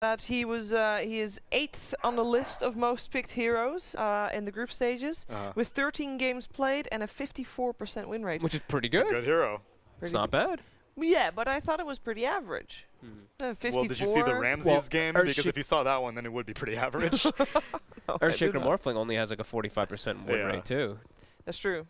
that he is 8th on the list of most picked heroes in the group stages, with 13 games played and a 54% win rate. Which is pretty It's good. a good hero. It's not bad. Yeah, but I thought it was pretty average. 54. Well, did you see the Ramses game? Because if you saw that one, then it would be pretty average. Earthshaker Morphling only has like a 45% win rate too. That's true.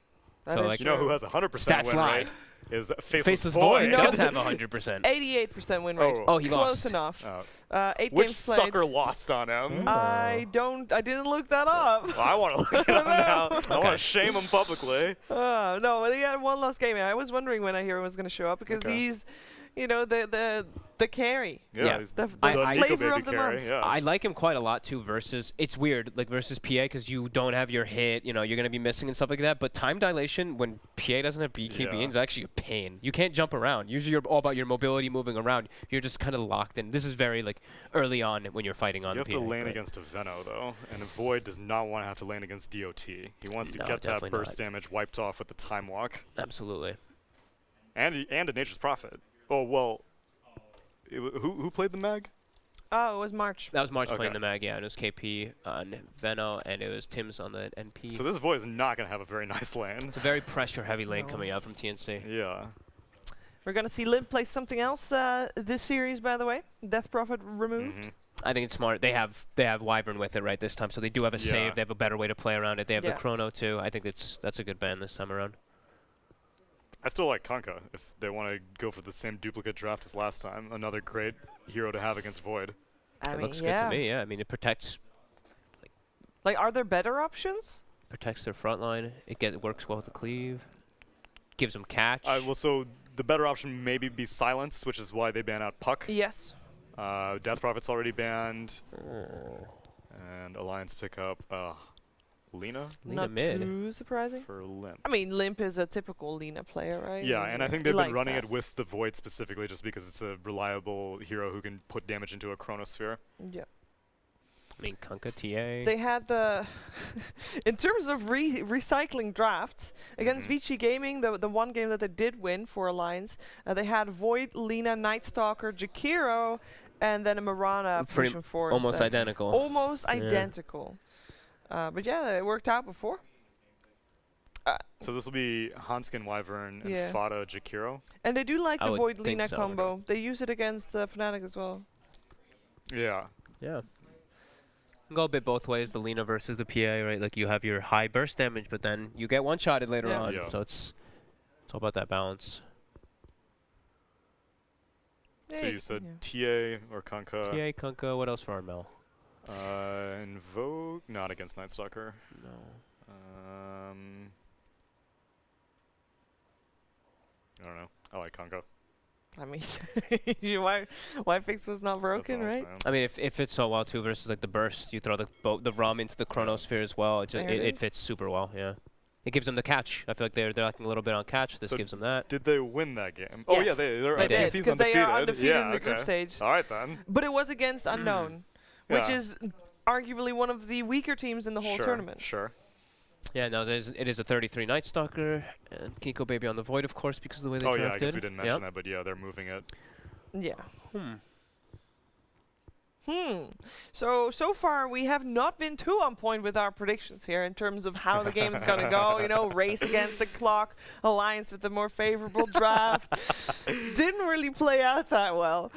So like, you know who has 100% win rate? Is Faceless Void. He does have 100%. 88% win rate. Oh, he Close lost. enough. 8 Which games played. sucker lost on him? I didn't look that up. Well, I want to look it up now. I want to shame him publicly. No, he had one lost game. I was wondering when a hero was going to show up because he's, you know, the carry. Yeah, he's the flavor of the month. Yeah. I like him quite a lot too versus, it's weird, like versus PA because you don't have your hit, you know, you're going to be missing and stuff like that. But time dilation, when PA doesn't have BKB, is actually a pain. You can't jump around. Usually you're all about your mobility moving around. You're just kind of locked in. This is very like early on when you're fighting on You PA. have to lane against a Veno though, and Void does not want to have to lane against DOT. He wants to get that burst damage wiped off with the time walk. Absolutely. And a Nature's Prophet. Oh, well, who played the mag? Oh, it was March. That was March playing the mag, yeah. And it was KP on Veno, and it was Tim's on the NP. So this Void is not going to have a very nice lane. It's a very pressure-heavy lane coming out from TNC. Yeah. We're going to see Limp play something else this series, by the way. Death Prophet removed. I think it's smart. They have Wyvern with it right this time, so they do have a save. They have a better way to play around it. They have the Chrono, too. I think that's a good ban this time around. I still like Kunkka if they want to go for the same duplicate draft as last time. Another great hero to have against Void. It looks good to me, yeah. I mean, it protects. Like, are there better options? Protects their front line. It works well with the cleave. Gives them catch. Well, so the better option maybe be Silence, which is why they ban out Puck. Yes. Death Prophet's already banned. And Alliance pick up Lina? Not mid. too surprising. For Limp. I mean, Limp is a typical Lina player, right? Yeah, and I think they've been running it with the Void specifically just because it's a reliable hero who can put damage into a Chronosphere. Yeah. I mean, Kunkka, TA. They had the... in terms of recycling drafts, against Vici Gaming, the one game that they did win for Alliance, they had Void, Lina, Nightstalker, Jakiro, and then a Mirana position 4. Almost identical. Almost identical. But yeah, it worked out before. So this will be Hanskin Wyvern and Fada Jakiro. And they do like the Void Lina combo. They use it against Fnatic as well. Yeah. Yeah. Can go a bit both ways, the Lina versus the PA, right? Like you have your high burst damage, but then you get one-shotted later on. Yeah. So it's all about that balance. So you said TA or Kunkka? TA, Kunkka, what else for our Mel? Invoke, not against Nightstalker. No. I don't know. I like Kunkka. I mean, why fix was not broken, right? I mean, if it fits so well too versus like the burst, you throw the ROM into the Chronosphere as well. It fits super well. Yeah. It gives them the catch. I feel like they're lacking a little bit on catch. This gives them that. Did they win that game? Yes. Oh yeah, they're did, because they are undefeated in the group stage. All right then. But it was against Unknown, which is arguably one of the weaker teams in the whole tournament. Sure. Yeah, no, it is a 33 Nightstalker, and Kiko Baby on the Void, of course, because of the way they drafted. Oh yeah, I guess we didn't mention that, but yeah, they're moving it. Yeah. So far we have not been too on point with our predictions here in terms of how the game is going to go. You know, race against the clock, Alliance with the more favorable draft. Didn't really play out that well.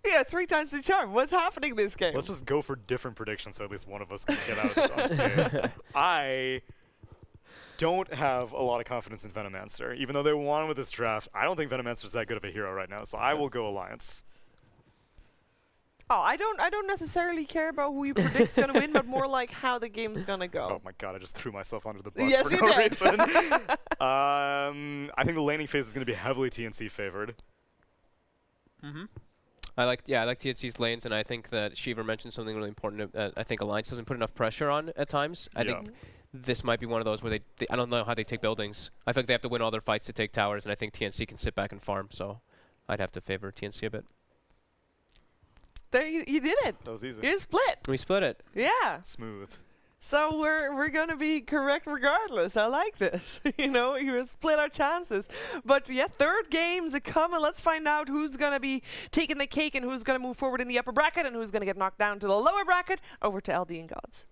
Yeah, 3 times the charm. What's happening this game? Let's just go for different predictions so at least one of us can get out of this unscathed. I don't have a lot of confidence in Venomancer. Even though they won with this draft, I don't think Venomancer's that good of a hero right now, so I will go Alliance. Oh, I don't necessarily care about who you predict's going to win, but more like how the game's going to go. Oh my god, I just threw myself under the bus for no reason. I think the laning phase is going to be heavily TNC favored. I like TNC's lanes, and I think that Shiva mentioned something really important. I think Alliance doesn't put enough pressure on at times. I think this might be one of those where they I don't know how they take buildings. I feel like they have to win all their fights to take towers, and I think TNC can sit back and farm. So I'd have to favor TNC a bit. There, you did it. That was easy. You split. We split it. Yeah. Smooth. So we're gonna be correct regardless. I like this. You know, you split our chances. But yeah, third game's a coming. Let's find out who's gonna be taking the cake and who's gonna move forward in the upper bracket and who's gonna get knocked down to the lower bracket. Over to LD and Gods.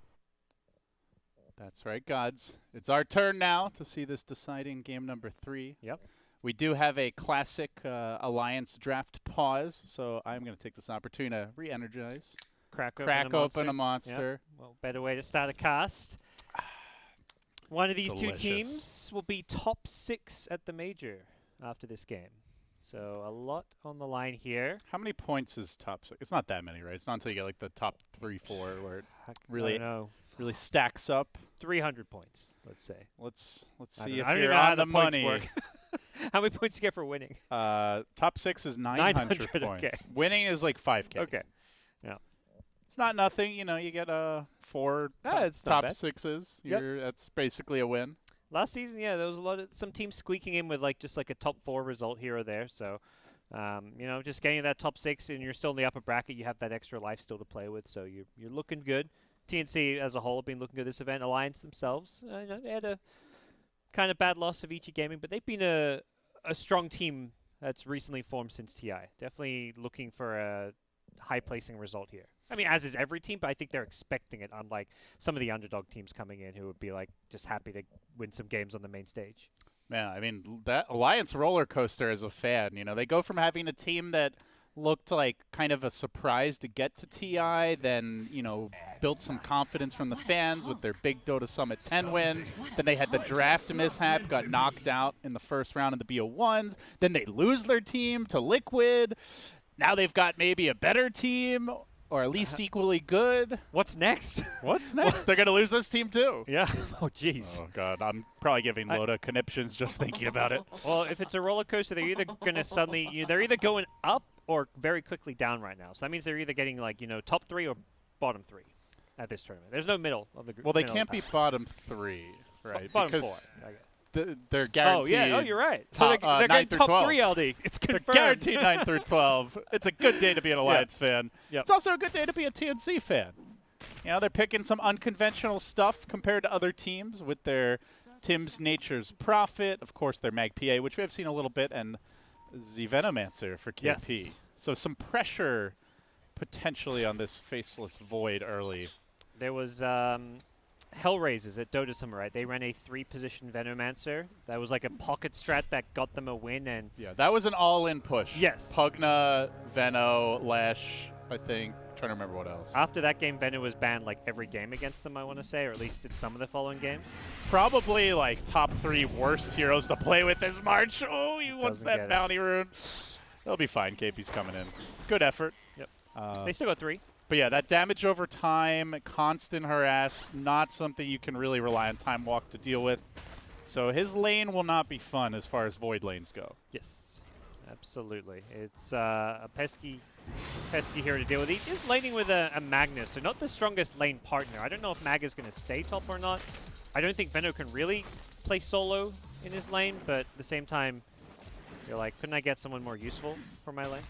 That's right, Gods. It's our turn now to see this deciding game number 3. Yep. We do have a classic Alliance draft pause, so I'm going to take this opportunity to re-energize. Crack open a monster. Yep. Well, better way to start a cast. One of these Delicious. 2 teams will be top 6 at the major after this game. So a lot on the line here. How many points is top 6? It's not that many, right? It's not until you get like the top 3, 4 where it really stacks up. 300 points, let's say. Let's I see don't if know you're how on the the points money. work. How many points do you get for winning? Top 6 is 900 points. Okay. Winning is like 5K. Okay. Yeah. It's not nothing, you know. You get 4 it's not top bad. 6s. Yep. That's basically a win. Last season, yeah, there was some teams squeaking in with just like a top 4 result here or there. So, you know, just getting that top 6 and you're still in the upper bracket, you have that extra life still to play with. So you're looking good. TNC as a whole have been looking good this event. Alliance themselves, you know, they had a kind of bad loss of Ichi Gaming, but they've been a strong team that's recently formed since TI. Definitely looking for a high placing result here. I mean, as is every team, but I think they're expecting it, unlike some of the underdog teams coming in who would be like just happy to win some games on the main stage. Man, I mean, that Alliance roller coaster as a fan, you know, they go from having a team that looked like kind of a surprise to get to TI, then, you know, built some confidence from the fans with their big Dota Summit 10 win. Then they had the draft mishap, got knocked out in the first round of the BO1s. Then they lose their team to Liquid. Now they've got maybe a better team, or at least equally good. What's next? What's next? They're going to lose this team too. Yeah. Oh, jeez. Oh, God. I'm probably giving Loda conniptions just thinking about it. Well, if it's a roller coaster, they're either going to they're either going up or very quickly down right now. So that means they're either getting like, you know, top 3 or bottom 3 at this tournament. There's no middle of the group. Well, they can't be bottom 3, right? Bottom because 4. They're guaranteed. Oh, yeah. Oh, you're right. So they're 9 getting through top 12. 3 LD. It's confirmed. They're guaranteed 9 through 12. It's a good day to be an Alliance fan. Yep. It's also a good day to be a TNC fan. You know, they're picking some unconventional stuff compared to other teams with their Tim's Nature's Prophet, of course, their Mag PA, which we have seen a little bit, and the Venomancer for KP. Yes. So some pressure potentially on this Faceless Void early. There was Hellraisers at Dota Summer, right? They ran a 3-position Venomancer. That was like a pocket strat that got them a win. And Yeah, that was an all-in push. Yes. Pugna, Veno, Lash, I think. Trying to remember what else. after that game, Veno was banned like every game against them, I want to say, or at least in some of the following games. Probably like top 3 worst heroes to play with this March. Oh, he wants Doesn't get that it. bounty rune. They'll be fine. KP's coming in. Good effort. Yep. They still got 3. But yeah, that damage over time, constant harass, not something you can really rely on Time Walk to deal with. So his lane will not be fun as far as Void lanes go. Yes, absolutely. It's a pesky hero to deal with. He is laning with a Magnus, so not the strongest lane partner. I don't know if Mag is going to stay top or not. I don't think Veno can really play solo in his lane, but at the same time, you're like, couldn't I get someone more useful for my lane?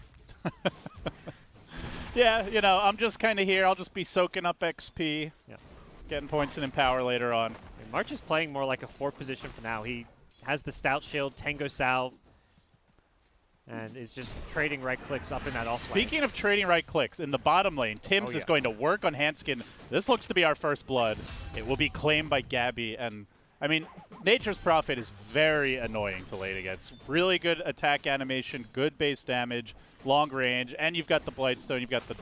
Yeah, you know, I'm just kind of here. I'll just be soaking up XP, Yeah. getting points and Empower later on. And March is playing more like a 4th position for now. He has the Stout Shield, Tango Salve, and is just trading right clicks up in that off lane. Speaking of trading right clicks, in the bottom lane, Tim's Oh, is yeah. going to work on Hanskin. This looks to be our first blood. It will be claimed by Gabby. And, I mean, Nature's Prophet is very annoying to lane against. Really good attack animation, good base damage, long range, and you've got the Blightstone. You've got the,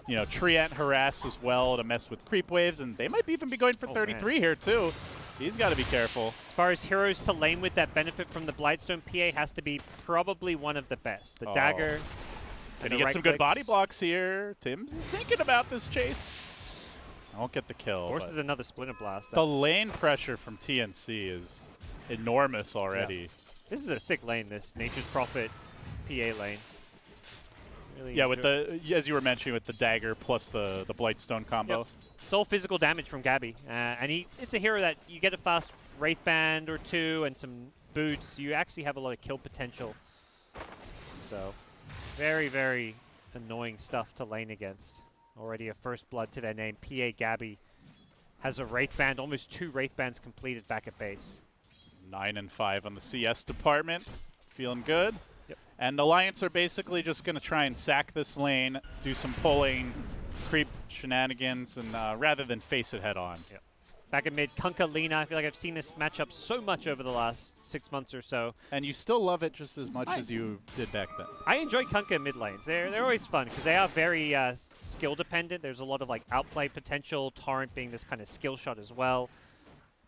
you know, Treant Harass as well to mess with creep waves. And they might even be going for 33 man. here, too. He's got to be careful. As far as heroes to lane with that benefit from the Blightstone, PA has to be probably one of the best. The Oh. dagger. Can and he the get some good body clicks. blocks here? Tim's is thinking about this chase. I won't get the kill. Forces but another Splinter Blast. the lane pressure from TNC is enormous already. This is a sick lane, this Nature's Prophet PA lane. Really Yeah, with enjoy- the, as you were mentioning, with the dagger plus the Blightstone combo. Yep. It's all physical damage from Gabby. And it's a hero that you get a fast Wraith Band or 2 and some boots. You actually have a lot of kill potential. So, very, very annoying stuff to lane against. Already a first blood to their name. PA Gabby has a Wraith Band, almost 2 Wraith Bands completed back at base. 9 and 5 on the CS department. Feeling good. Yep. And Alliance are basically just going to try and sack this lane, do some pulling, creep shenanigans, and rather than face it head on. Yep. Back at mid, Kunkka Lina. I feel like I've seen this matchup so much over the last 6 months or so. And you still love it just as much as you did back then. I enjoy Kunkka mid lanes. They're always fun because they are very skill dependent. There's a lot of like outplay potential. Torrent being this kind of skill shot as well.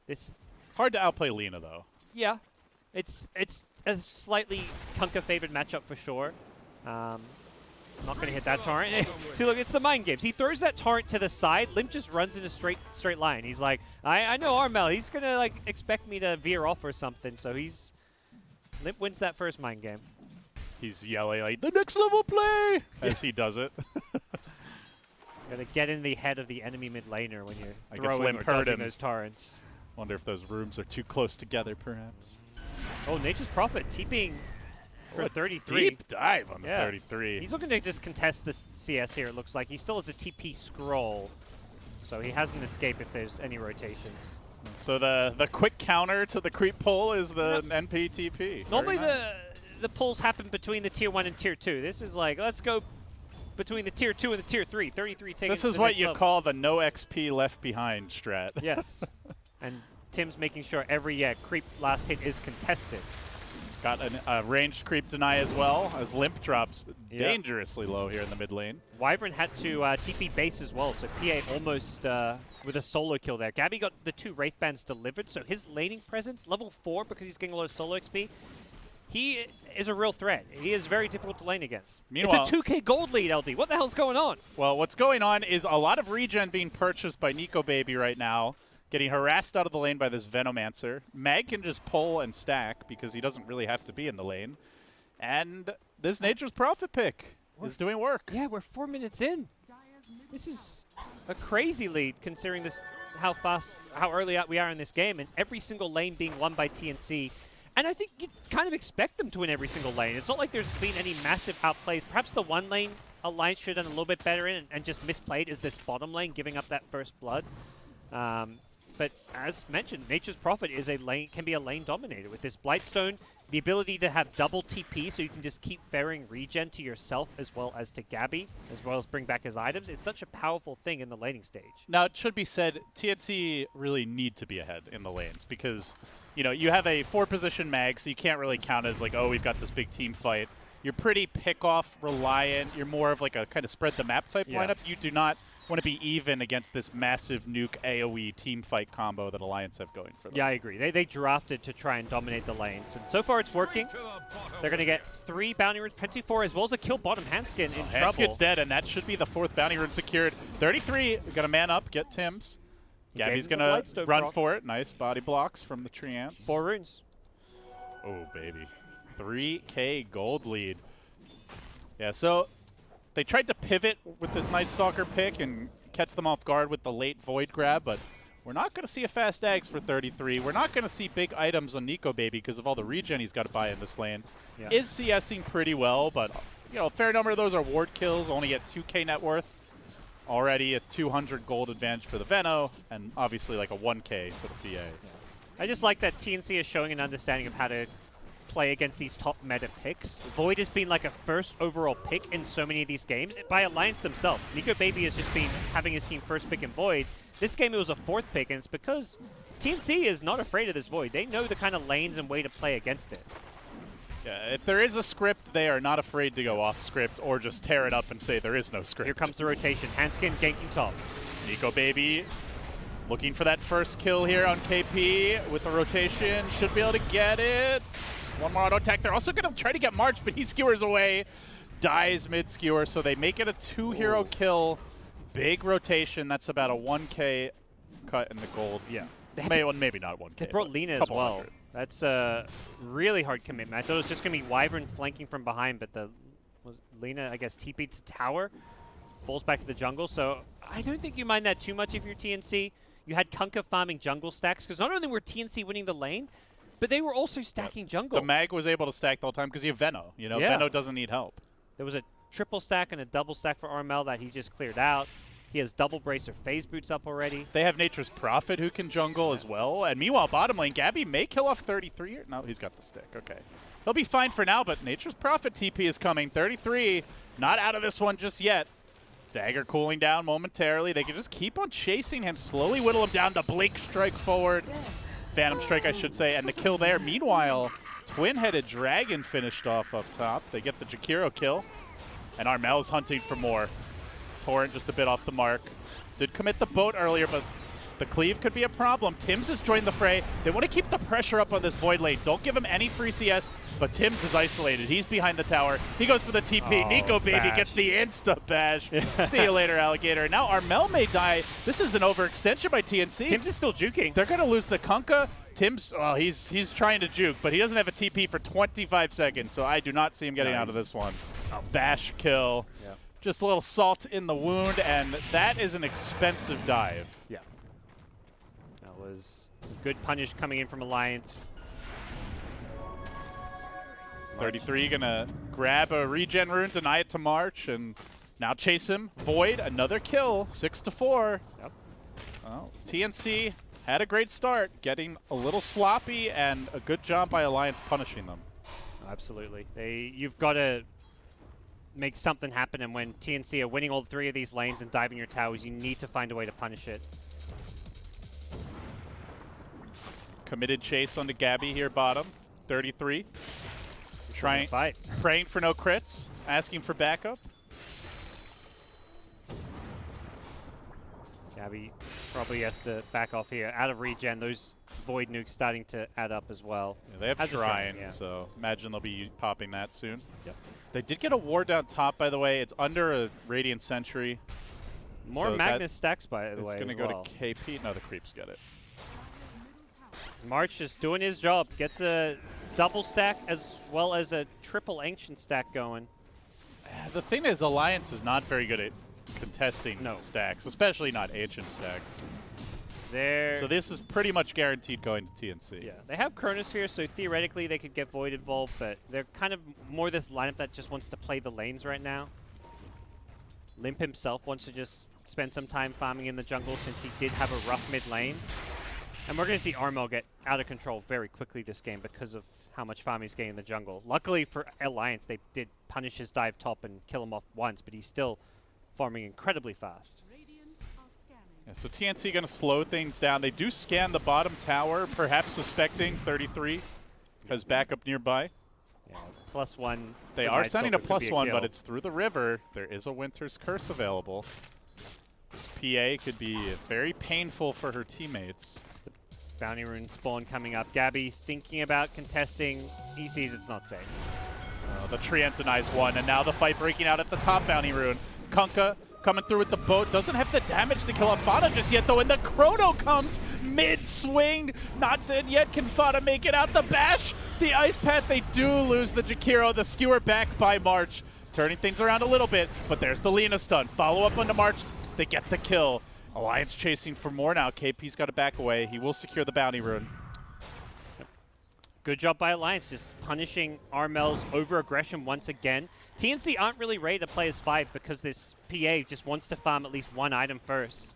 This Hard to outplay Lina though. yeah, it's a slightly Kunkka favored matchup for sure. I'm not going to hit that torrent. See, look, it's the mind games. He throws that torrent to the side. Limp just runs in a straight line. He's like, I know Armel. He's going to like expect me to veer off or something. So Limp wins that first mind game. He's yelling like, the next level play, as he does it. Got to get in the head of the enemy mid laner when you're I guess throwing Limp or heard dodging him. those torrents. Wonder if those rooms are too close together, perhaps. Oh, Nature's Prophet TPing for What 33. Deep dive on the 33. He's looking to just contest this CS here, it looks like. He still has a TP scroll, so he hasn't escaped if there's any rotations. So the quick counter to the creep pull is the NPTP. Normally Very nice. the pulls happen between the tier 1 and tier 2. This is like, let's go between the tier 2 and the tier 3. 33 taking This it is to the what next you level. call the no XP left behind strat. Yes. And Tim's making sure every creep last hit is contested. Got a ranged creep deny as well, as Limp drops dangerously low here in the mid lane. Wyvern had to TP base as well, so PA almost with a solo kill there. Gabby got the 2 Wraith Bands delivered, so his laning presence, level 4, because he's getting a lot of solo XP, he is a real threat. He is very difficult to lane against. Meanwhile, it's a 2k gold lead, LD. What the hell's going on? Well, what's going on is a lot of regen being purchased by Nico Baby right now, getting harassed out of the lane by this Venomancer. Mag can just pull and stack because he doesn't really have to be in the lane. And this Nature's Prophet pick is doing work. Yeah, we're 4 minutes in. This is a crazy lead considering this how early we are in this game, and every single lane being won by TNC. And I think you kind of expect them to win every single lane. It's not like there's been any massive outplays. Perhaps the one lane Alliance should have done a little bit better in and just misplayed is this bottom lane, giving up that first blood. But as mentioned, Nature's Prophet is can be a lane dominator with this Blightstone, the ability to have double TP so you can just keep ferrying regen to yourself as well as to Gabby, as well as bring back his items. It's such a powerful thing in the laning stage. Now, it should be said, TNC really need to be ahead in the lanes because, you know, you have a 4-position mag, so you can't really count as like, oh, we've got this big team fight. You're pretty pick-off reliant. You're more of like a kind of spread the map type lineup. You do not want to be even against this massive nuke AoE team fight combo that Alliance have going for them. Yeah, I agree. They drafted to try and dominate the lanes, and so far it's working. They're going to get 3 bounty runes, Penti 4, as well as a kill bottom Handskin in trouble. Handskin's dead, and that should be the 4th bounty rune secured. 33, got a man up, get Tim's. Gabby's going to run for it. Nice body blocks from the Treants. 4 runes. Oh, baby. 3K gold lead. Yeah, so they tried to pivot with this Night Stalker pick and catch them off guard with the late Void grab, but we're not going to see a fast Ags for 33. We're not going to see big items on Nico Baby because of all the regen he's got to buy in this lane. Yeah. Is CSing pretty well, but you know, a fair number of those are ward kills, only at 2K net worth. Already a 200 gold advantage for the Veno, and obviously like a 1K for the PA. I just like that TNC is showing an understanding of how to play against these top meta picks. Void has been like a first overall pick in so many of these games by Alliance themselves. Nico Baby has just been having his team first pick in Void. This game it was a 4th pick, and it's because TNC is not afraid of this Void. They know the kind of lanes and way to play against it. Yeah, if there is a script, they are not afraid to go off script or just tear it up and say there is no script. Here comes the rotation. Handskin ganking top. Nico Baby looking for that first kill here on KP with the rotation. Should be able to get it. One more auto attack. They're also going to try to get March, but he skewers away. Dies mid-skewer, so they make it a 2-hero kill. Big rotation. That's about a 1K cut in the gold. Yeah. Maybe not 1K. They brought Lina as couple well. hundred. That's a really hard commitment. I thought it was just going to be Wyvern flanking from behind, but Lina, I guess, TP'd to tower, falls back to the jungle. So I don't think you mind that too much if you're TNC. You had Kunkka farming jungle stacks, because not only were TNC winning the lane, but they were also stacking jungle. The mag was able to stack the whole time because you have Veno. You know, Yeah. Veno doesn't need help. There was a triple stack and a double stack for Armel that he just cleared out. He has double bracer phase boots up already. They have Nature's Prophet who can jungle as well. And meanwhile, bottom lane, Gabby may kill off 33. Here. No, he's got the stick. Okay. He'll be fine for now, but Nature's Prophet TP is coming. 33, not out of this one just yet. Dagger cooling down momentarily. They can just keep on chasing him, slowly whittle him down. The Blink strike forward. Phantom strike, I should say, and the kill there. Meanwhile, Twin-Headed Dragon finished off up top. They get the Jakiro kill. And Armel's hunting for more. Torrent just a bit off the mark. Did commit the boat earlier, but the cleave could be a problem. Tims has joined the fray. They want to keep the pressure up on this Void lane. Don't give him any free CS, but Tims is isolated. He's behind the tower. He goes for the TP. Oh, Nico Baby bash. gets the insta bash. See you later, Alligator. Now Armel may die. This is an overextension by TNC. Tims is still juking. They're going to lose the Kunkka. Tims, well, he's trying to juke, but he doesn't have a TP for 25 seconds, so I do not see him getting out of this one. Bash kill. Yeah. Just a little salt in the wound, and that is an expensive dive. Yeah. That was good punish coming in from Alliance. 33 gonna grab a regen rune, deny it to March, and now chase him. Void, another kill, 6-4. Yep. Well, TNC had a great start, getting a little sloppy, and a good job by Alliance punishing them. Absolutely. You've got to make something happen, and when TNC are winning all three of these lanes and diving your towers, you need to find a way to punish it. Committed chase onto Gabby here, bottom. 33. Trying, Fight. praying for no crits, asking for backup. Gabby probably has to back off here. Out of regen, those Void nukes starting to add up as well. Yeah, they have Has a Shrine, yeah. so imagine they'll be popping that soon. Yep. They did get a ward down top, by the way. It's under a Radiant Sentry. More So Magnus stacks, by the It's way. going to as go well. to KP. No, the creeps get it. March just doing his job. Gets a double stack as well as a triple ancient stack going. The thing is, Alliance is not very good at contesting No. stacks, especially not ancient stacks. They're So this is pretty much guaranteed going to TNC. yeah, they have Chronosphere, so theoretically they could get Void involved, but they're kind of more this lineup that just wants to play the lanes right now. Limp himself wants to just spend some time farming in the jungle since he did have a rough mid lane. And we're going to see Armel get out of control very quickly this game because of how much farm he's getting in the jungle. Luckily for Alliance, they did punish his dive top and kill him off once, but he's still farming incredibly fast. Yeah, so TNC going to slow things down. They do scan the bottom tower, perhaps suspecting 33 has backup nearby. Yeah, +1. They for are Night sending a Stalker could be +1, kill. but it's through the river. There is a Winter's Curse available. This PA could be very painful for her teammates. Bounty rune spawn coming up. Gabby thinking about contesting. He sees it's not safe. The Treant denies one, and now the fight breaking out at the top bounty rune. Kunkka coming through with the boat. Doesn't have the damage to kill off Fada just yet, though, and the Chrono comes mid-swing. Not dead yet. Can Fada make it out? The bash, the Ice Path. They do lose the Jakiro. The skewer back by March. Turning things around a little bit, but there's the Lina stun. Follow up onto March. They get the kill. Alliance chasing for more now. KP's got to back away. He will secure the bounty rune. Good job by Alliance, just punishing Armel's over-aggression once again. TNC aren't really ready to play as 5 because this PA just wants to farm at least one item first.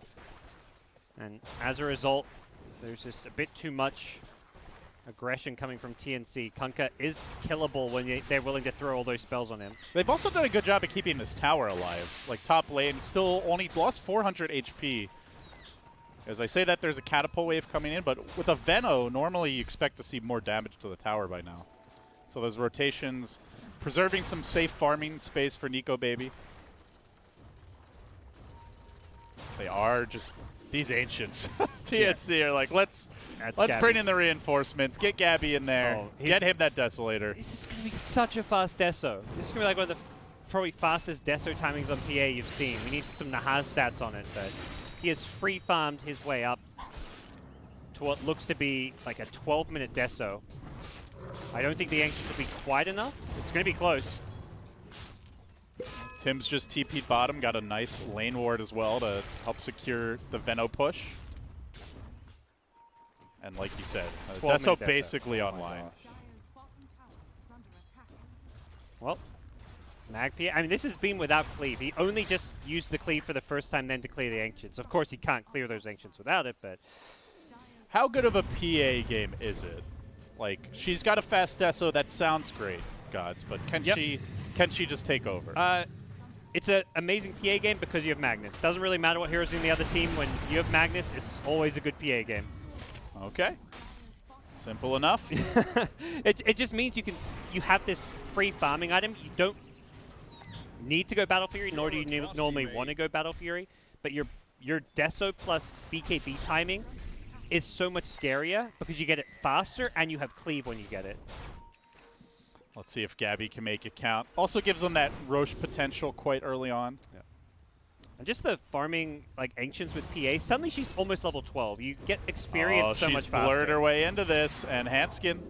And as a result, there's just a bit too much aggression coming from TNC. Kunkka is killable when they're willing to throw all those spells on him. They've also done a good job of keeping this tower alive. Like, top lane still only lost 400 HP. As I say that, there's a catapult wave coming in, but with a Veno, normally you expect to see more damage to the tower by now. So those rotations, preserving some safe farming space for Nico Baby. They are just these ancients. TNC are like, let's bring in the reinforcements, get Gabby in there, Oh, get him that Desolator. This is going to be such a fast deso. This is going to be like one of the probably fastest deso timings on PA you've seen. We need some Nahaz stats on it, but he has free farmed his way up to what looks to be like a 12-minute deso. I don't think the Ancients will be quite enough. It's going to be close. Tim's just TP'd bottom, got a nice lane ward as well to help secure the Veno push. And like you said, Deso 12-minute Deso. basically Oh my online. gosh. Well, Magpie, I mean, this has been without cleave. He only just used the cleave for the first time, then to clear the Ancients. Of course, he can't clear those Ancients without it, but... How good of a PA game is it? Like, she's got a fast Deso, that sounds great, gods, but can she just take over? It's an amazing PA game because you have Magnus. Doesn't really matter what heroes in the other team. When you have Magnus, it's always a good PA game. Okay. Simple enough. It just means you have this free farming item. You don't need to go Battle Fury, nor do you normally want to go Battle Fury, but your Deso plus BKB timing is so much scarier because you get it faster and you have cleave when you get it. Let's see if Gabby can make it count. Also gives them that Roche potential quite early on. Yeah. And just the farming like Ancients with PA, suddenly she's almost level 12. You get experience so much faster. She's blurred her way into this, and Hanskin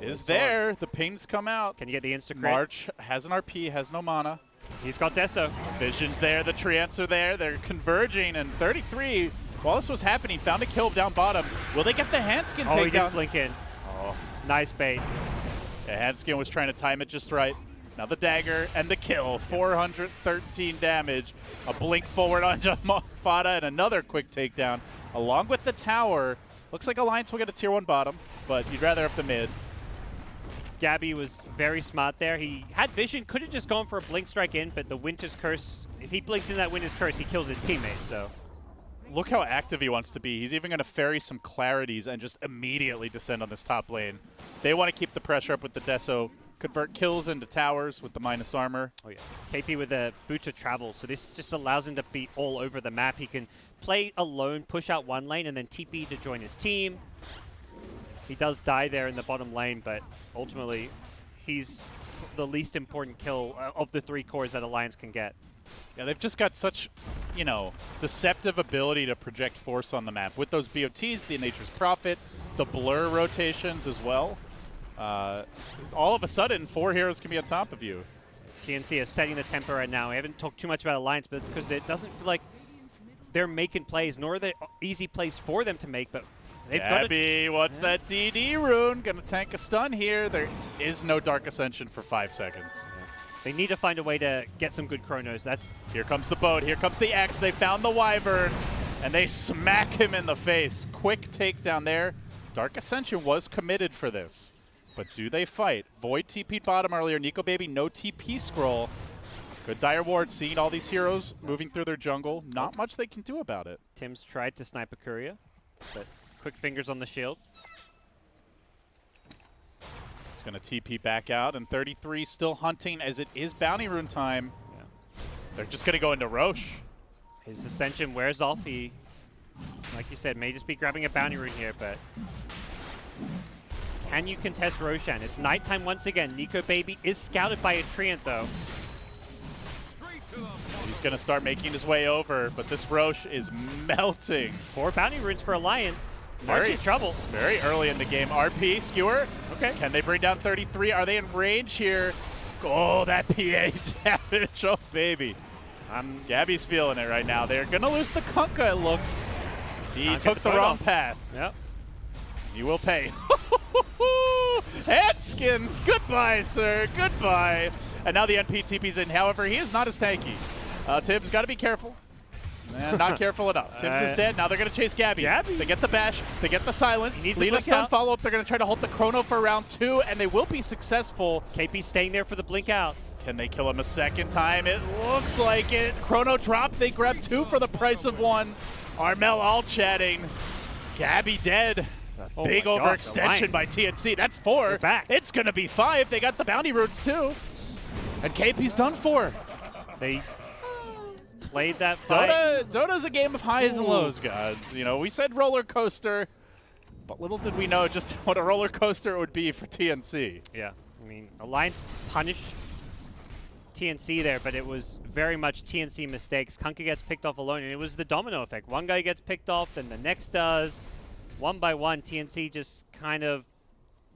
is there. The pings come out. Can you get the insta-crit? March has an RP, has no mana. He's got Deso. Vision's there, the Treants are there. They're converging, and 33, while this was happening, found a kill down bottom. Will they get the Hanskin takedown? He didn't blink in. Oh. Nice bait. Yeah, Hanskin was trying to time it just right. Now the dagger and the kill. 413 damage. A blink forward onto Fada and another quick takedown. Along with the tower. Looks like Alliance will get a tier 1 bottom, but you'd rather have the mid. Gabby was very smart there. He had vision, could have just gone for a blink strike in, but the Winter's Curse, if he blinks in that Winter's Curse, he kills his teammate, so. Look how active he wants to be. He's even going to ferry some clarities and just immediately descend on this top lane. They want to keep the pressure up with the Deso, convert kills into towers with the minus armor. Oh yeah, KP with a boot of travel, so this just allows him to be all over the map. He can play alone, push out one lane, and then TP to join his team. He does die there in the bottom lane, but ultimately he's the least important kill of the 3 cores that Alliance can get. Yeah, they've just got such, you know, deceptive ability to project force on the map. With those BOTs, the Nature's Prophet, the blur rotations as well. All of a sudden, 4 heroes can be on top of you. TNC is setting the tempo right now. We haven't talked too much about Alliance, but it's because it doesn't feel like they're making plays, nor are they easy plays for them to make, but they've Gabby, what's that DD rune? Gonna tank a stun here. There is no Dark Ascension for 5 seconds. They need to find a way to get some good chronos. Here comes the boat. Here comes the X. They found the Wyvern, and they smack him in the face. Quick takedown there. Dark Ascension was committed for this, but do they fight? Void TP'd bottom earlier. Nico Baby, no TP scroll. Good Dire Ward, seeing all these heroes moving through their jungle. Not much they can do about it. Tim's tried to snipe a courier, but quick fingers on the shield. Going to TP back out, and 33 still hunting as it is bounty rune time. Yeah. They're just going to go into Roche. His Ascension wears off. He, like you said, may just be grabbing a bounty rune here, but can you contest Roshan? It's nighttime once again. Nico Baby is scouted by a Treant, though. He's going to start making his way over, but this Roche is melting. 4 bounty runes for Alliance. March in trouble. Very early in the game. RP, Skewer. Okay. Can they bring down 33? Are they in range here? Oh, that PA damage. Oh, baby. Gabby's feeling it right now. They're going to lose the Kunkka, it looks. He took the wrong path. Yep. You will pay. Handskins. Goodbye, sir. Goodbye. And now the NP TP's in. However, he is not as tanky. Tim's got to be careful. Not careful enough. Tim's is dead. Now they're going to chase Gabby. They get the bash. They get the silence. Lead a stun follow-up. They're going to try to hold the chrono for round 2, and they will be successful. KP staying there for the blink out. Can they kill him a second time? It looks like it. Chrono drop. They grab 2 for the price of 1. Armel all chatting. Gabby dead. Big overextension by TNC. That's 4. It's going to be 5. They got the bounty runes too. And KP's done for. They played that fight. Dota's a game of highs and lows, guys. You know, we said roller coaster, but little did we know just what a roller coaster it would be for TNC. Yeah, I mean, Alliance punished TNC there, but it was very much TNC mistakes. Kunkka gets picked off alone, and it was the domino effect. One guy gets picked off, then the next does. One by one, TNC just kind of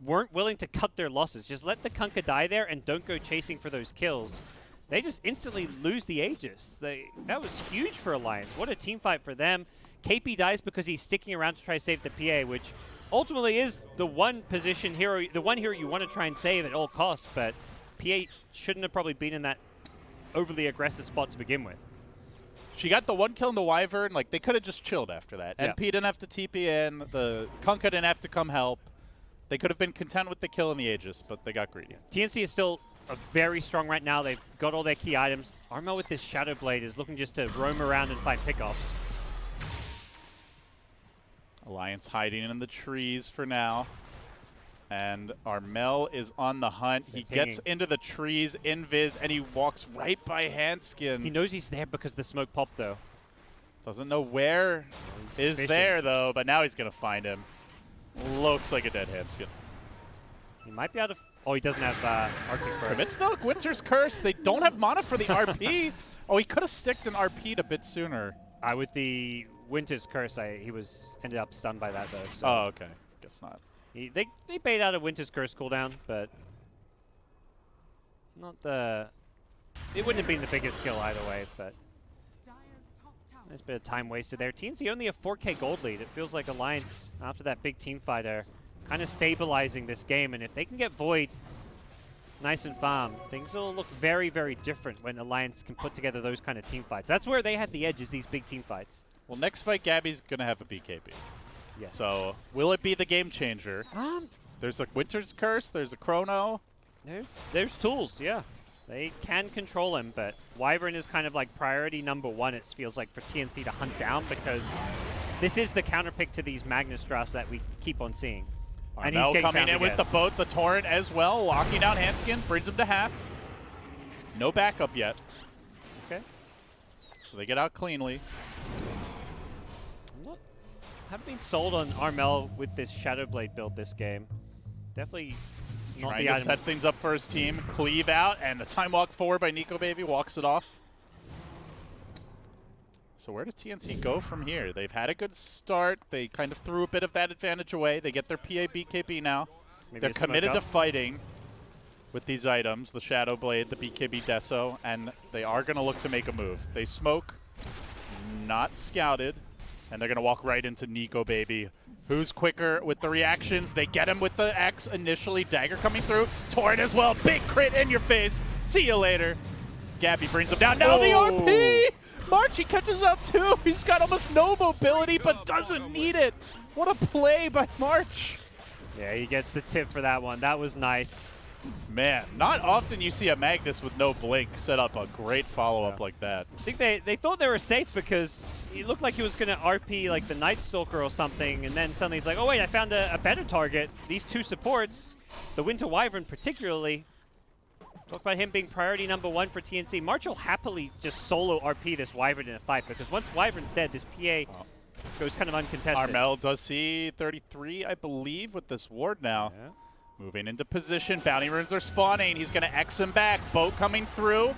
weren't willing to cut their losses. Just let the Kunkka die there and don't go chasing for those kills. They just instantly lose the Aegis. That was huge for Alliance. What a team fight for them. KP dies because he's sticking around to try to save the PA, which ultimately is the one position hero, the one hero you want to try and save at all costs, but PA shouldn't have probably been in that overly aggressive spot to begin with. She got the 1 kill in the Wyvern. Like, they could have just chilled after that. Yeah. NP didn't have to TP in. The Kunkka didn't have to come help. They could have been content with the kill in the Aegis, but they got greedy. TNC is still very strong right now. They've got all their key items. Armel with this Shadow Blade is looking just to roam around and find pickoffs. Alliance hiding in the trees for now. And Armel is on the hunt. He gets into the trees, invis, and he walks right by Hanskin. He knows he's there because the smoke popped, though. Doesn't know where is there, though, but now he's going to find him. Looks like a dead Hanskin. He might be able to... Oh, he doesn't have RP for Commits, though. Winter's Curse. They don't have mana for the RP. Oh, he could have sticked an RP'd a bit sooner. With the Winter's Curse, he ended up stunned by that, though. So Oh, okay. Guess not. they bait out a Winter's Curse cooldown, but not the... It wouldn't have been the biggest kill either way, but nice bit of time wasted there. TNC only a 4K gold lead. It feels like Alliance, after that big team fight, are kind of stabilizing this game, and if they can get Void nice and farm, things will look very, very different when Alliance can put together those kind of team fights. That's where they have the edge, is these big team fights. Well, next fight, Gabby's going to have a BKB. Yes. So, will it be the game changer? There's a Winter's Curse, there's a Chrono. There's tools, yeah. They can control him, but Wyvern is kind of like priority #1, it feels like, for TNC to hunt down, because this is the counterpick to these Magnus drafts that we keep on seeing. And he's Armel coming in again with the boat, the Torrent as well, locking down Hanskin, brings him to half. No backup yet. Okay. So they get out cleanly. Haven't been sold on Armel with this Shadow Blade build this game. Definitely not Trying the to item. set things up for his team. Cleave out, and the time walk forward by Nico Baby walks it off. So where did TNC go from here? They've had a good start. They kind of threw a bit of that advantage away. They get their PA BKB now. Maybe They're a smoke committed to up. fighting with these items, the Shadow Blade, the BKB Deso, and they are going to look to make a move. They smoke, not scouted, and they're going to walk right into Nico Baby. Who's quicker with the reactions? They get him with the X initially. Dagger coming through. Torrent as well. Big crit in your face. See you later. Gabby brings him down. Now the RP! March, he catches up too. He's got almost no mobility, but doesn't need it. What a play by March. Yeah, he gets the tip for that one. That was nice. Man, not often you see a Magnus with no blink set up a great follow-up like that. I think they thought they were safe because it looked like he was going to RP like the Night Stalker or something, and then suddenly he's like, oh wait, I found a better target. These two supports, the Winter Wyvern particularly. Talk about him being priority #1 for TNC. March will happily just solo RP this Wyvern in a fight, because once Wyvern's dead, this PA goes kind of uncontested. Armel does see 33, I believe, with this ward now. Yeah. Moving into position. Bounty runes are spawning. He's going to X him back. Boat coming through.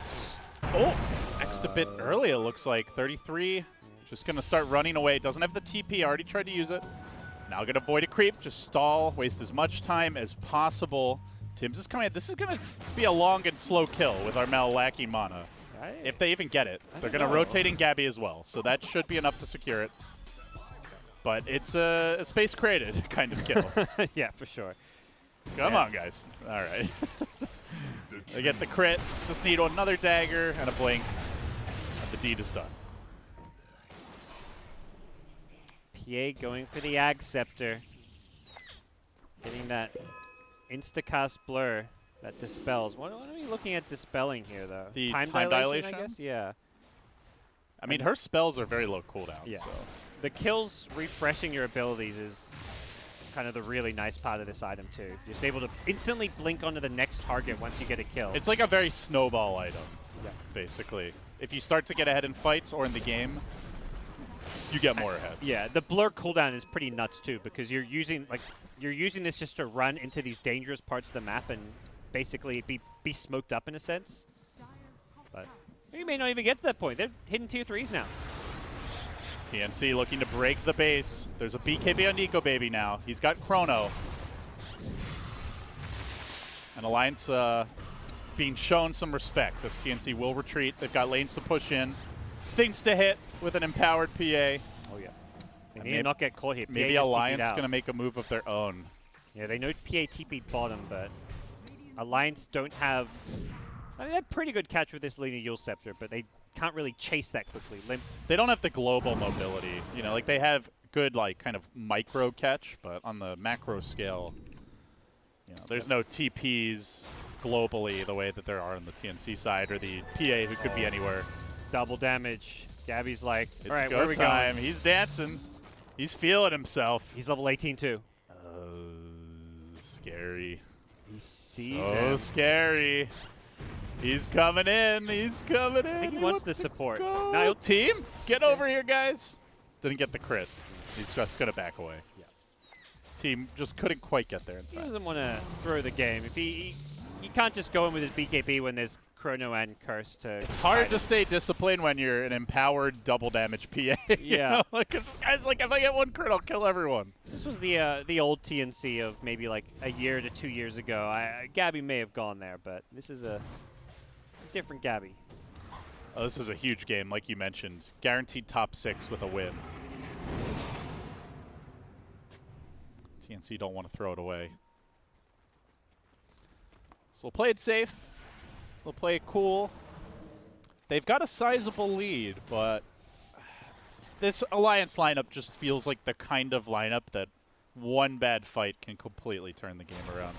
Oh, X'd a bit early, it looks like. 33 just going to start running away. Doesn't have the TP. Already tried to use it. Now going to avoid a creep. Just stall. Waste as much time as possible. Tim's is coming in. This is going to be a long and slow kill with Armel lacking mana. If they even get it. They're going to rotate in Gabby as well. So that should be enough to secure it. But it's a space created kind of kill. Yeah, for sure. Come on, guys. All right. They get the crit. Just need another dagger and a blink. And the deed is done. PA going for the Ag Scepter. Getting that Instacast blur that dispels. What are we looking at dispelling here, though? The time time dilation, dilation? I guess? Yeah. I mean, her spells are very low cooldown. Yeah. So. The kills refreshing your abilities is kind of the really nice part of this item, too. You're just able to instantly blink onto the next target once you get a kill. It's like a very snowball item, basically. If you start to get ahead in fights or in the game, you get more ahead. Yeah, the blur cooldown is pretty nuts, too, because you're using this just to run into these dangerous parts of the map and basically be smoked up in a sense. But you may not even get to that point. They're hitting tier 3s now. TNC looking to break the base. There's a BKB on Nico Baby now. He's got Chrono. And Alliance being shown some respect as TNC will retreat. They've got lanes to push in. Things to hit with an empowered PA. Oh, yeah. They need to not get caught here. Maybe PA just Alliance TP'd going to make a move of their own. Yeah, they know PA TP'd bottom, but Alliance don't have... I mean, they're pretty good catch with this Lina Yule Scepter, but they can't really chase that quickly. Limp. They don't have the global mobility. You know, like they have good, like, kind of micro catch, but on the macro scale, you know, there's no TPs globally the way that there are on the TNC side or the PA who could be anywhere. Double damage. Gabby's like, all It's right, go where are we time. going? He's dancing. He's feeling himself. He's level 18 too. Scary. He sees So him. scary. He's coming in. He's coming in. I think he wants the support. Go. No, he'll Team, get over here, guys. Didn't get the crit. He's just going to back away. Yeah. Team just couldn't quite get there in He time. doesn't want to throw the game. If he can't just go in with his BKB when there's Chrono and Curse to... It's hard guide to him. stay disciplined when you're an empowered double damage PA. You Yeah. know? Like, this guy's like, if I get one crit, I'll kill everyone. This was the old TNC of maybe like a year to 2 years ago. Gabby may have gone there, but this is a different Gabby. Oh, this is a huge game, like you mentioned. Guaranteed top 6 with a win. TNC don't want to throw it away. So they'll play it safe. They'll play it cool. They've got a sizable lead, but this Alliance lineup just feels like the kind of lineup that one bad fight can completely turn the game around.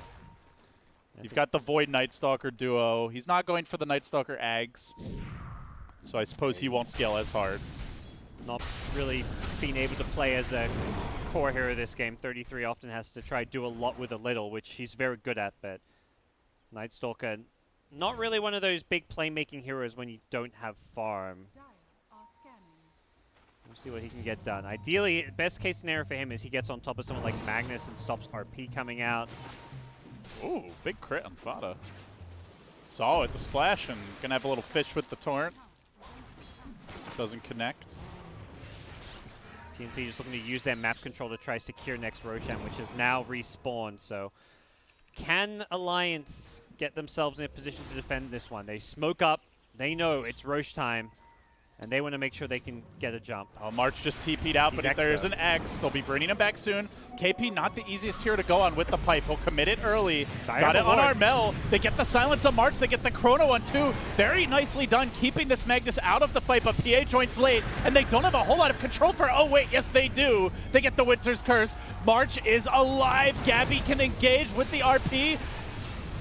You've got the Void Nightstalker duo. He's not going for the Nightstalker Ags, so I suppose he won't scale as hard. Not really being able to play as a core hero this game. 33 often has to try do a lot with a little, which he's very good at, but Nightstalker, not really one of those big playmaking heroes when you don't have farm. We'll see what he can get done. Ideally, best case scenario for him is he gets on top of someone like Magnus and stops RP coming out. Ooh, big crit on Fada. Saw it, the splash, and gonna have a little fish with the torrent. Doesn't connect. TNC just looking to use their map control to try secure next Roshan, which is now respawned. So can Alliance get themselves in a position to defend this one? They smoke up. They know it's Roche time. And they want to make sure they can get a jump. Oh, March just TP'd out, He's but if there's an X, they'll be bringing him back soon. KP not the easiest here to go on with the pipe. He'll commit it early. Got it on Armel. They get the silence on March. They get the Chrono on 2. Very nicely done, keeping this Magnus out of the fight, but PA joins late, and they don't have a whole lot of control for, oh wait, yes they do. They get the Winter's Curse. March is alive. Gabby can engage with the RP.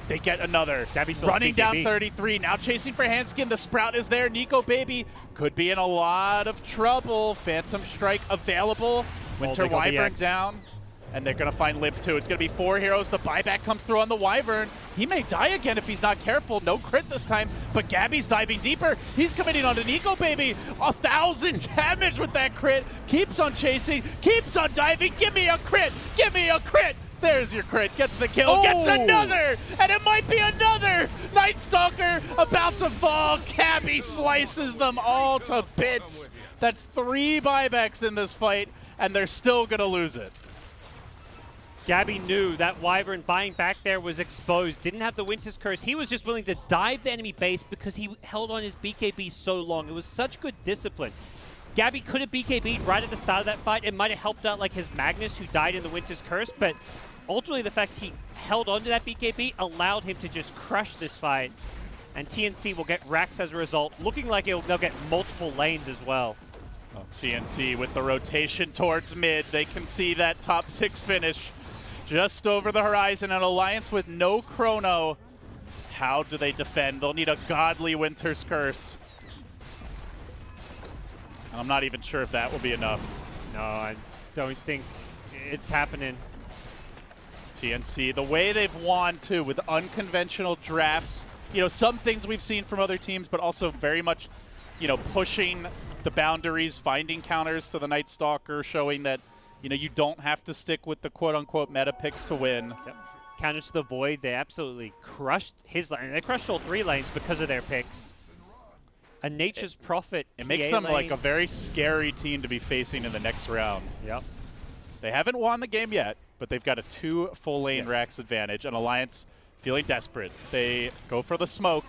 They get another. Running down 33, now chasing for Handskin. The Sprout is there. Nico Baby could be in a lot of trouble. Phantom Strike available. Winter Wyvern down. And they're going to find Limp too. It's going to be 4 heroes. The buyback comes through on the Wyvern. He may die again if he's not careful. No crit this time, but Gabby's diving deeper. He's committing onto Nico Baby. 1,000 damage with that crit. Keeps on chasing, keeps on diving. Give me a crit. Give me a crit. There's your crit, gets the kill, gets another, and it might be another! Nightstalker about to fall, Gabby slices them all to bits. That's 3 buybacks in this fight, and they're still gonna lose it. Gabby knew that Wyvern buying back there was exposed, didn't have the Winter's Curse. He was just willing to dive the enemy base because he held on his BKB so long. It was such good discipline. Gabby could have BKB'd right at the start of that fight. It might have helped out like his Magnus who died in the Winter's Curse, but ultimately the fact he held on to that BKB allowed him to just crush this fight. And TNC will get racks as a result, looking like they'll get multiple lanes as well. Oh, TNC with the rotation towards mid. They can see that top 6 finish just over the horizon. An Alliance with no Chrono. How do they defend? They'll need a godly Winter's Curse. I'm not even sure if that will be enough. No, I don't think it's happening. TNC, the way they've won, too, with unconventional drafts. You know, some things we've seen from other teams, but also very much, you know, pushing the boundaries, finding counters to the Nightstalker, showing that, you know, you don't have to stick with the quote-unquote meta picks to win. Yep. Counters to the Void, they absolutely crushed his lane. They crushed all 3 lanes because of their picks. A Nature's Prophet. It makes them like a very scary team to be facing in the next round. Yep. They haven't won the game yet, but they've got a 2 full lane Rax advantage. An Alliance feeling desperate. They go for the smoke.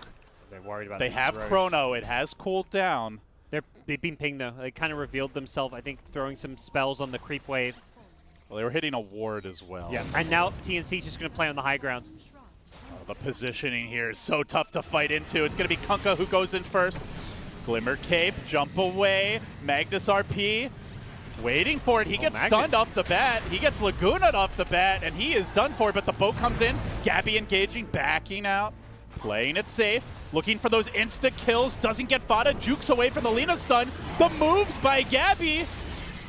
They're worried about They have Chrono. It has cooled down. They've been pinged though. They kind of revealed themselves, I think, throwing some spells on the creep wave. Well, they were hitting a ward as well. Yeah, and now TNC's just going to play on the high ground. the positioning here is so tough to fight into. It's going to be Kunkka who goes in first. Glimmer Cape, jump away. Magnus RP, waiting for it. He gets stunned off the bat. He gets Laguna'd off the bat, and he is done for. But the boat comes in. Gabby engaging, backing out, playing it safe, looking for those insta kills. Doesn't get Fada, jukes away from the Lina stun. The moves by Gabby.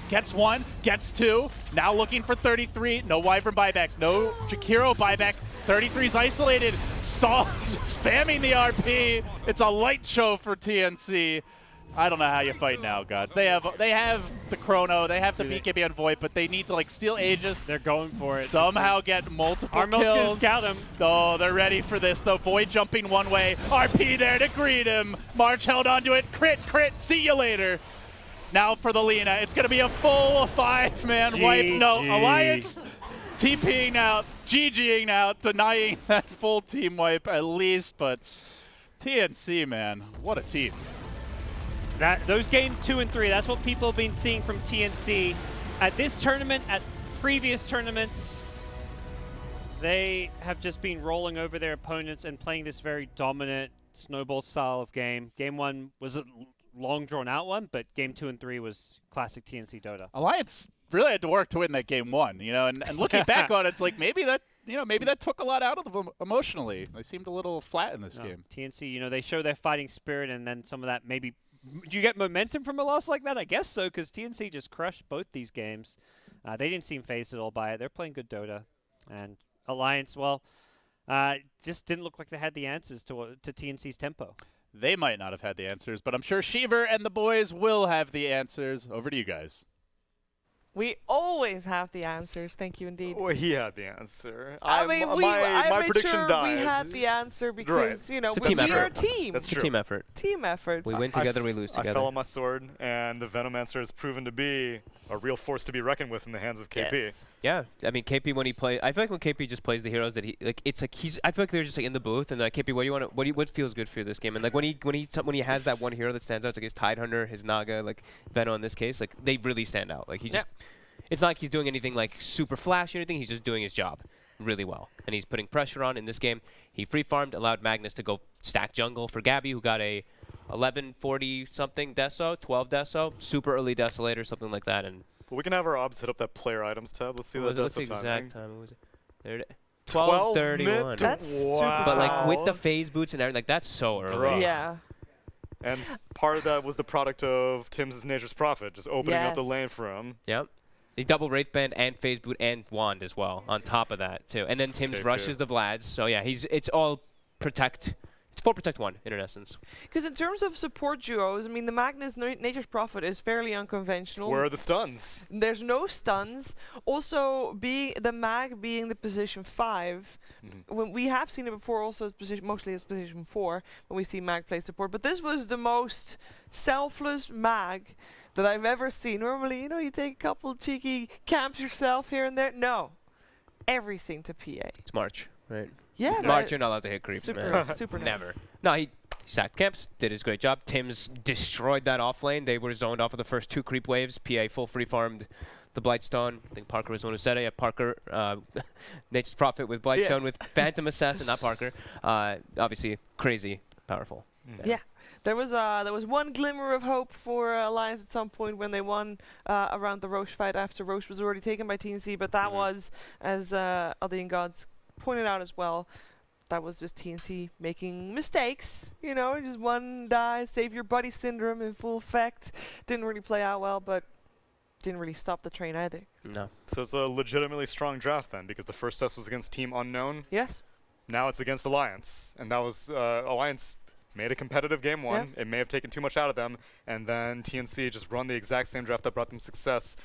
Gets one, gets two. Now looking for 33. No Wyvern buyback, no Jakiro buyback. 33's isolated. Stalls, spamming the RP. It's a light show for TNC. I don't know how you fight now, gods. They have the Chrono, they have the BKB on Void, but they need to like steal Aegis. They're going for it. Somehow get multiple Armel's kills. gonna scout him. Oh, they're ready for this though. Void jumping one way. RP there to greet him. March held onto it. Crit, see you later. Now for the Lina, it's gonna be a full 5-man wipe. No, Alliance TPing out, GGing out, denying that full team wipe at least, but TNC, man, what a team. Those game 2 and 3, that's what people have been seeing from TNC. At this tournament, at previous tournaments, they have just been rolling over their opponents and playing this very dominant snowball style of game. Game 1 was a long drawn out one, but game 2 and 3 was classic TNC Dota. Alliance really had to work to win that game 1, you know, and looking back on it, it's like maybe that took a lot out of them emotionally. They seemed a little flat in this game. TNC, you know, they show their fighting spirit, and then some of that maybe. Do you get momentum from a loss like that? I guess so, because TNC just crushed both these games. They didn't seem phased at all by it. They're playing good Dota. And Alliance, well, just didn't look like they had the answers to TNC's tempo. They might not have had the answers, but I'm sure Sheever and the boys will have the answers. Over to you guys. We always have the answers. Thank you indeed. Well, he had the answer. I mean, my made prediction sure died. we had the answer because, you know, It's a team we're a effort. team. That's It's a true. team effort. Team effort. We win together, we lose together. I fell on my sword, and the Venomancer has proven to be a real force to be reckoned with in the hands of KP. Yes. Yeah, I mean KP when he plays, I feel like when KP just plays the heroes that he like, it's like I feel like they're just like in the booth and they're like, KP, what do you want? What feels good for you this game? And like when he has that one hero that stands out, it's like his Tidehunter, his Naga, like Veno in this case, like they really stand out. Like he just, it's not like he's doing anything like super flashy or anything. He's just doing his job really well, and he's putting pressure on in this game. He free farmed, allowed Magnus to go stack jungle for Gabby, who got a 1140 something deso, 12 deso, super early desolator, something like that, and. But we can have our obs hit up that player items tab. Let's see that What's the deso exact timing. time? What was it? There it is. 12:31. That's super But like fast. with the phase boots and everything, like that's so early. Bruh. Yeah. And part of that was the product of Tim's Nature's Prophet, just opening up the Yes. lane for him. Yep. He double Wraith Band and phase boot and wand as well on top of that too. And then Tim's Okay, rushes the Vlads. So yeah, it's all protect. It's full protect one in essence. Because in terms of support duos, I mean, the Magnus Nature's Prophet is fairly unconventional. Where are the stuns? There's no stuns. Also, the mag being the position 5, when we have seen it before, also as mostly as position 4 when we see mag play support. But this was the most selfless mag that I've ever seen. Normally, you know, you take a couple cheeky camps yourself here and there. No, everything to PA. It's March, right? Yeah, but March, you're not allowed to hit creeps, super, man. super nice. Never. No, he sacked camps, did his great job. Tim's destroyed that off lane. They were zoned off of the first 2 creep waves. PA full free farmed the Blightstone. I think Parker was the one who said it. Yeah, Parker, Nature's Prophet with Blightstone with Phantom Assassin, not Parker. Obviously, crazy powerful. Yeah. There was one glimmer of hope for Alliance at some point when they won around the Roche fight after Roche was already taken by TNC, but that was, as Aldean Gods pointed out as well, that was just TNC making mistakes. You know, just one die, save your buddy syndrome in full effect. Didn't really play out well, but didn't really stop the train either. No. So it's a legitimately strong draft then, because the first test was against Team Unknown. Yes. Now it's against Alliance, and that was Alliance made a competitive game 1. It may have taken too much out of them, and then TNC just run the exact same draft that brought them success.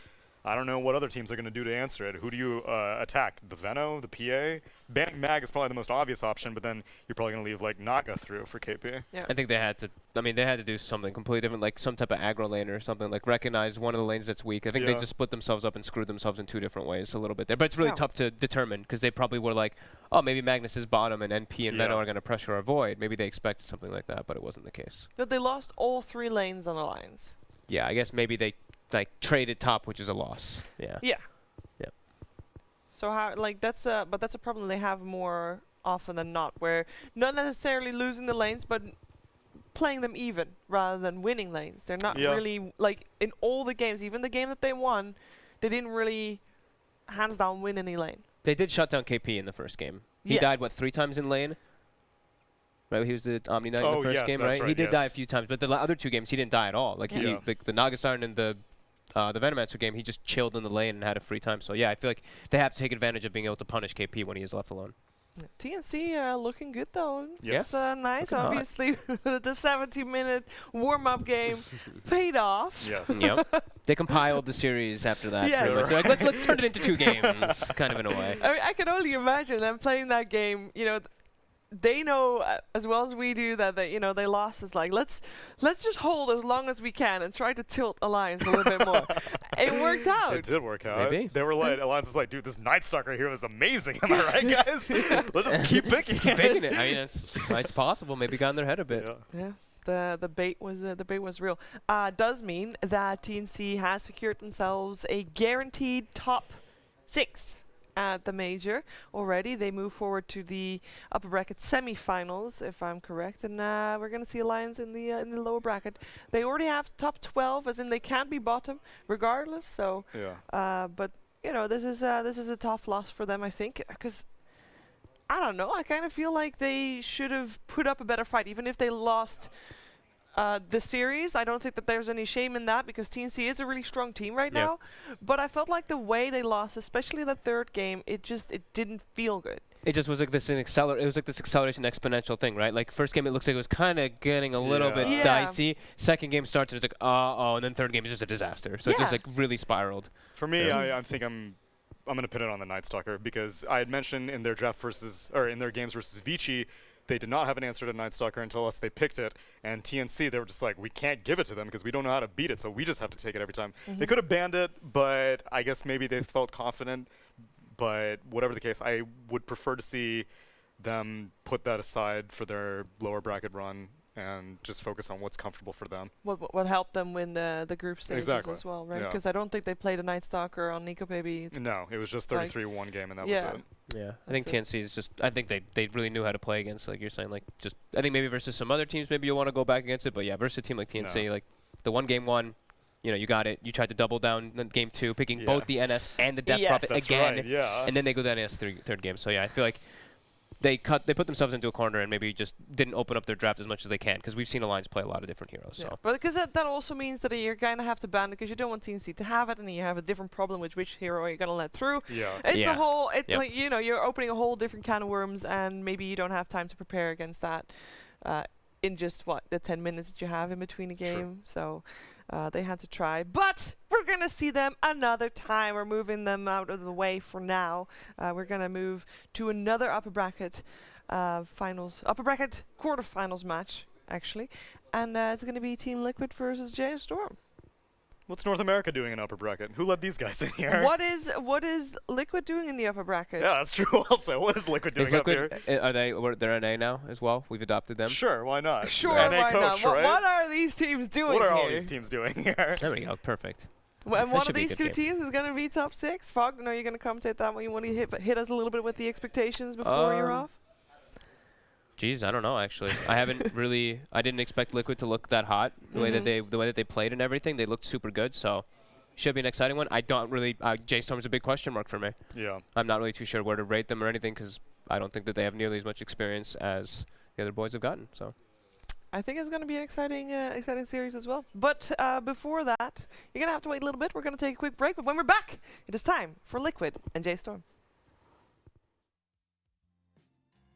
I don't know what other teams are going to do to answer it. Who do you attack? The Veno, the PA? Banning Mag is probably the most obvious option, but then you're probably going to leave like Naga through for KP. Yeah. I think they had to. I mean, they had to do something completely different, like some type of aggro lane or something. Like recognize one of the lanes that's weak. I think they just split themselves up and screwed themselves in 2 different ways a little bit there. But it's really tough to determine because they probably were like, oh, maybe Magnus is bottom and NP and Veno are going to pressure our void. Maybe they expected something like that, but it wasn't the case. But they lost all 3 lanes on Alliance. Yeah, I guess maybe they like traded top, which is a loss. Yeah. Yeah. Yep. So how but that's a problem they have more often than not, where not necessarily losing the lanes, but playing them even rather than winning lanes. They're not really, like, in all the games, even the game that they won, they didn't really hands down win any lane. They did shut down KP in the first game. He died, what, 3 times in lane? Right, he was the Omni Knight in the first game, right? He did die a few times, but the other 2 games he didn't die at all. Like like the Nagasarn and the Venomancer game, he just chilled in the lane and had a free time. So yeah, I feel like they have to take advantage of being able to punish KP when he is left alone. TNC looking good though. Yes. Nice. Looking obviously, the 70-minute warm-up game paid off. Yes. Yep. They compiled the series after that. Yeah. Pretty much. They're like, let's turn it into 2 games, kind of in a way. I mean, I can only imagine them playing that game. You know, they know as well as we do that they, they lost. It's like let's just hold as long as we can and try to tilt Alliance a little bit more. It worked out. It did work out. Maybe. They were like, Alliance was like, dude, this Night Stalker here is amazing. Am I right, guys? Let's just keep picking it. I mean, it's possible. Maybe got in their head a bit. Yeah. The bait was real. Does mean that TNC has secured themselves a guaranteed top 6 at the major already. They move forward to the upper bracket semifinals, if I'm correct, and we're gonna see Alliance in the lower bracket. They already have top 12, as in they can't be bottom regardless. So, but this is a tough loss for them, I think, because I don't know. I kind of feel like they should have put up a better fight, even if they lost the series. I don't think that there's any shame in that because TNC is a really strong team right now. But I felt like the way they lost, especially the 3rd game, it didn't feel good. It just was like this acceleration exponential thing, right? Like first game, it looks like it was kind of getting a little bit dicey. Second game starts and it's like, oh, and then third game is just a disaster. So it just like really spiraled. For me, I think I'm going to pin it on the Night Stalker because I had mentioned in their in their games versus Vici, they did not have an answer to Night Stalker until they picked it. And TNC, they were just like, we can't give it to them because we don't know how to beat it, so we just have to take it every time. They could have banned it, but I guess maybe they felt confident. But whatever the case, I would prefer to see them put that aside for their lower bracket run and just focus on what's comfortable for them. What helped them win the group stages as well, right? Because I don't think they played a Night Stalker on Nico Baby. No, it was just 33 one game, and that was it. Yeah, I think TNC is just. I think they really knew how to play against, like you're saying, like just. I think maybe versus some other teams, maybe you want to go back against it, but yeah, versus a team like TNC, like the one game one, you got it. You tried to double down in game 2, picking both the NS and the Death Prophet again, and then they go to the NS third game. So yeah, I feel like they put themselves into a corner and maybe just didn't open up their draft as much as they can because we've seen Alliance play a lot of different heroes. So, but because that also means that you're gonna have to ban it because you don't want TNC to have it, and you have a different problem with which hero you're gonna let through. It's a whole. Like you're opening a whole different can of worms, and maybe you don't have time to prepare against that in just the 10 minutes that you have in between a game. So. They had to try, but we're going to see them another time. We're moving them out of the way for now. We're going to move to another upper bracket quarterfinals match, actually. And it's going to be Team Liquid versus J Storm. What's North America doing in upper bracket? Who let these guys in here? What is Liquid doing in the upper bracket? Yeah, that's true also. What is Liquid doing up here? They're NA now as well? We've adopted them? Sure, why not? Sure, NA why coach, not? right? What are these teams doing here? What are all these teams doing here? There we go, perfect. And one of these 2 teams is going to be top 6. Fog, you're going to commentate that one. You want to hit us a little bit with the expectations before you're off? Geez, I don't know actually. I didn't expect Liquid to look that hot the way that they played and everything. They looked super good, so should be an exciting one. I don't really J-Storm's a big question mark for me. Yeah. I'm not really too sure where to rate them or anything because I don't think that they have nearly as much experience as the other boys have gotten. So I think it's going to be an exciting series as well. But before that, you're going to have to wait a little bit. We're going to take a quick break, but when we're back, it is time for Liquid and J-Storm.